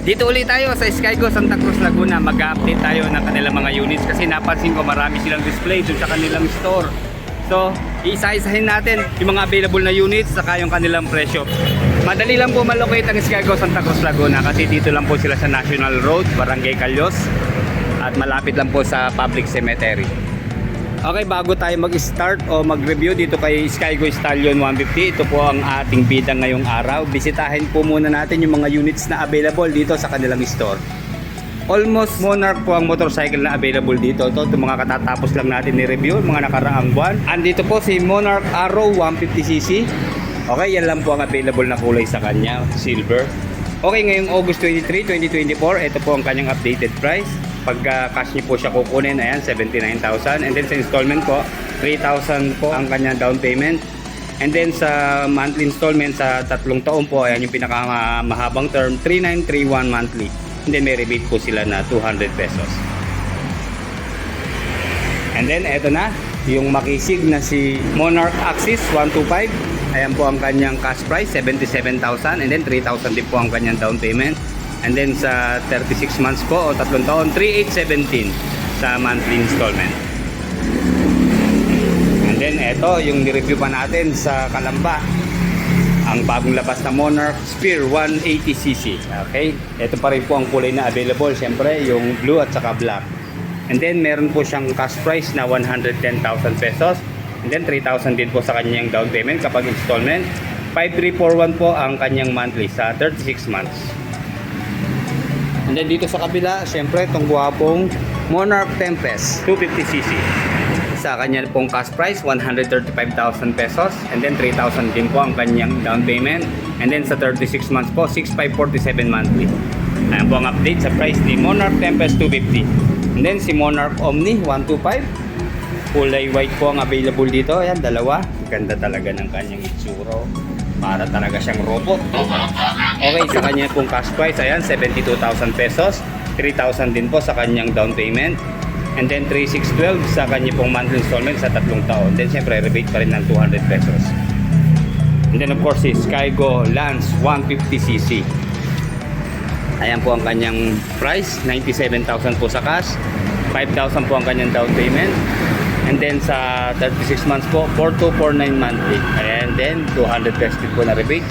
Dito ulit tayo sa Skygo Santa Cruz Laguna. Mag-update tayo ng kanilang mga units kasi napansin ko marami silang display dun sa kanilang store. So, iisa-isahin natin yung mga available na units saka yung kanilang presyo. Madali lang po malocate ang Skygo Santa Cruz Laguna kasi dito lang po sila sa National Road, Barangay Calyos, at malapit lang po sa Public Cemetery. Okay, bago tayo mag-start o mag-review dito kay Skygo Stallion 150, ito po ang ating bida ngayong araw. Bisitahin po muna natin yung mga units na available dito sa kanilang store. Almost Monarch po ang motorcycle na available dito. Ito mga katatapos lang natin ni-review, mga nakaraang buwan. Andito po si Monarch Arrow 150cc. Okay, yan lang po ang available na kulay sa kanya, silver. Okay, ngayong August 23, 2024, ito po ang kanyang updated price. Pagka cash niyo po siya kukunin, ayan, 79,000. And then sa installment po, 3,000 po ang kanyang down payment. And then sa monthly installment sa 3 taon po, ayan yung pinakamahabang term, 3,931 monthly. And then may rebate po sila na 200 pesos. And then eto na, yung makisig na si Monarch Axis 125. Ayan po ang kanyang cash price, 77,000. And then 3,000 din po ang kanyang down payment. And then sa 36 months po o 3 taon, 3,817 sa monthly installment. And then eto yung ni-review pa natin sa Kalamba, ang bagong labas na Monarch Spear 180cc. Okay, ito pa rin po ang kulay na available, syempre yung blue at saka black. And then meron po siyang cash price na 110,000 pesos. And then 3,000 din po sa kanyang down payment kapag installment. 5,341 po ang kanyang monthly sa 36 months. And then dito sa kabila, syempre itong guwapong Monarch Tempest 250cc. Sa kanya pong cash price, 135,000 pesos. And then 3,000 din po ang kanyang down payment. And then sa 36 months po, 6,547 monthly. Ayan po ang update sa price ni Monarch Tempest 250. And then si Monarch Omni 125. Kulay white po ang available dito. Ayan, dalawa. Ganda talaga ng kanyang itsura. Para talaga siyang robot. Okay, sa kanya pong cash price, ayan, 72,000 pesos. 3,000 din po sa kanyang down payment. And then 3,612 sa kanya pong monthly installment sa 3 taon. Then syempre rebate pa rin ng 200 pesos. And then of course si Skygo Lance 150cc. Ayan po ang kanyang price, 97,000 po sa cash. 5,000 po ang kanyang down payment. And then sa 36 months po, 4,249 monthly. And then 200 pesos po na rebate.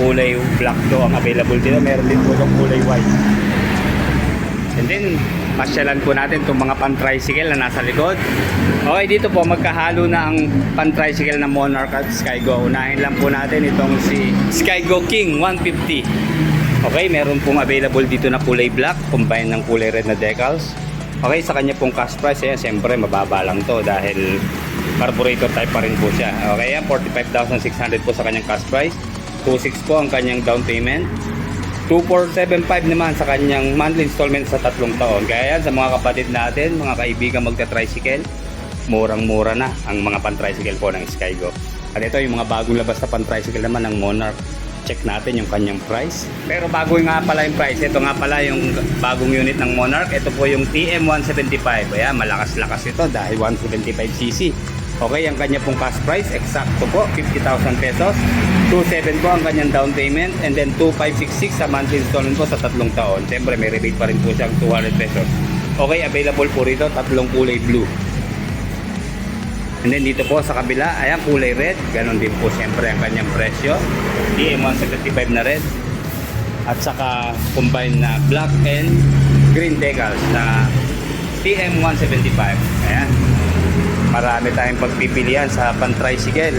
Kulay black do ang available dito. Meron din po yung kulay white. And then pasyalan po natin itong mga pan-tricycle na nasa likod. Okay, dito po magkahalo na ang pan-tricycle na Monarch at Skygo. Unahin lang po natin itong si Skygo King 150. Okay, meron pong available dito na kulay black combined ng kulay red na decals. Okay, sa kanya pong cash price, eh, siyempre mababa lang to dahil carburetor type pa rin po siya. Okay, yan, 45,600 po sa kanyang cash price. 2,600 po ang kanyang down payment. 2,475 naman sa kanyang monthly installment sa 3 taon. Kaya yan, sa mga kapatid natin, mga kaibigan magta-tricycle, murang-mura na ang mga pan-tricycle po ng Skygo. At ito yung mga bagong labas na pan-tricycle naman ng Monarch. Check natin yung kanyang price. Pero bago nga pala yung price, ito nga pala yung bagong unit ng Monarch. Ito po yung TM175. Ayan, malakas-lakas ito dahil 175cc. Okay, ang kanya pong cash price, eksakto po, 50,000 pesos. 2,700 po ang kanyang down payment. And then 2,566 sa monthly installment po sa 3 taon. Siyempre may rebate pa rin po siyang 200 pesos. Okay, available po rito, 3 kulay blue. And then dito po sa kabila, ayan, kulay red. Ganon din po siyempre ang kanyang presyo. TM175 na red. At saka combined na black and green decals na TM175. Ayan. Marami tayong pagpipilian sa pan-tricycle.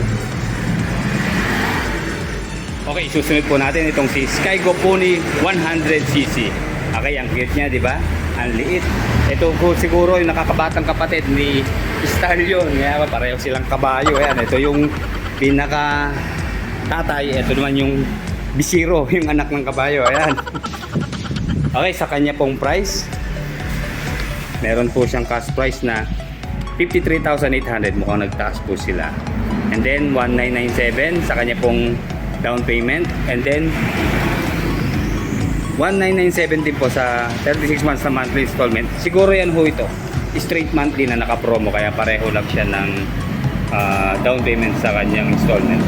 Okay, susunod po natin itong si Skygo Pony 100cc. Okay, ang cute niya, di ba? Ang liit. Ito po siguro yung nakakabatang kapatid ni Stallion. Kaya pareho silang kabayo. Ayan, ito yung pinaka tatay. Ito naman yung bisiro, yung anak ng kabayo. Ayan. Okay, sa kanya pong price, meron po siyang cash price na 53,800. Mukhang nagtaas po sila. And then 1,997 sa kanya pong down payment. And then 1,997 din po sa 36 months na monthly installment. Siguro yan ho ito, straight monthly na naka-promo, kaya pareho lang siya ng down payment sa kanyang installment.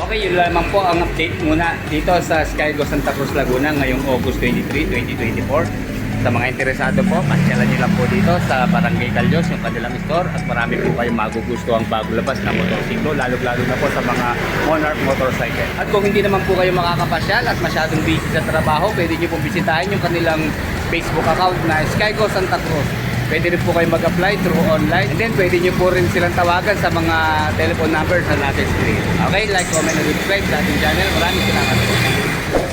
Okay, yun lamang po ang update muna dito sa Skygo Santa Cruz, Laguna ngayong August 23, 2024. Sa mga interesado po, pasyalan nyo lang po dito sa Barangay Calyos, yung kanilang store, at marami po kayong magugustuhang bagong labas na motorsiklo, lalo-lalo na po sa mga Monarch motorcycle. At kung hindi naman po kayo makakapasyal at masyadong busy sa trabaho, pwede nyo pong bisitahin yung kanilang Facebook account na Skygo Santa Cruz. Pwede rin po kayo mag-apply through online. And then pwede nyo po rin silang tawagan sa mga telephone numbers na nasa screen. Okay, like, comment, and subscribe sa ating channel. Maraming salamat po.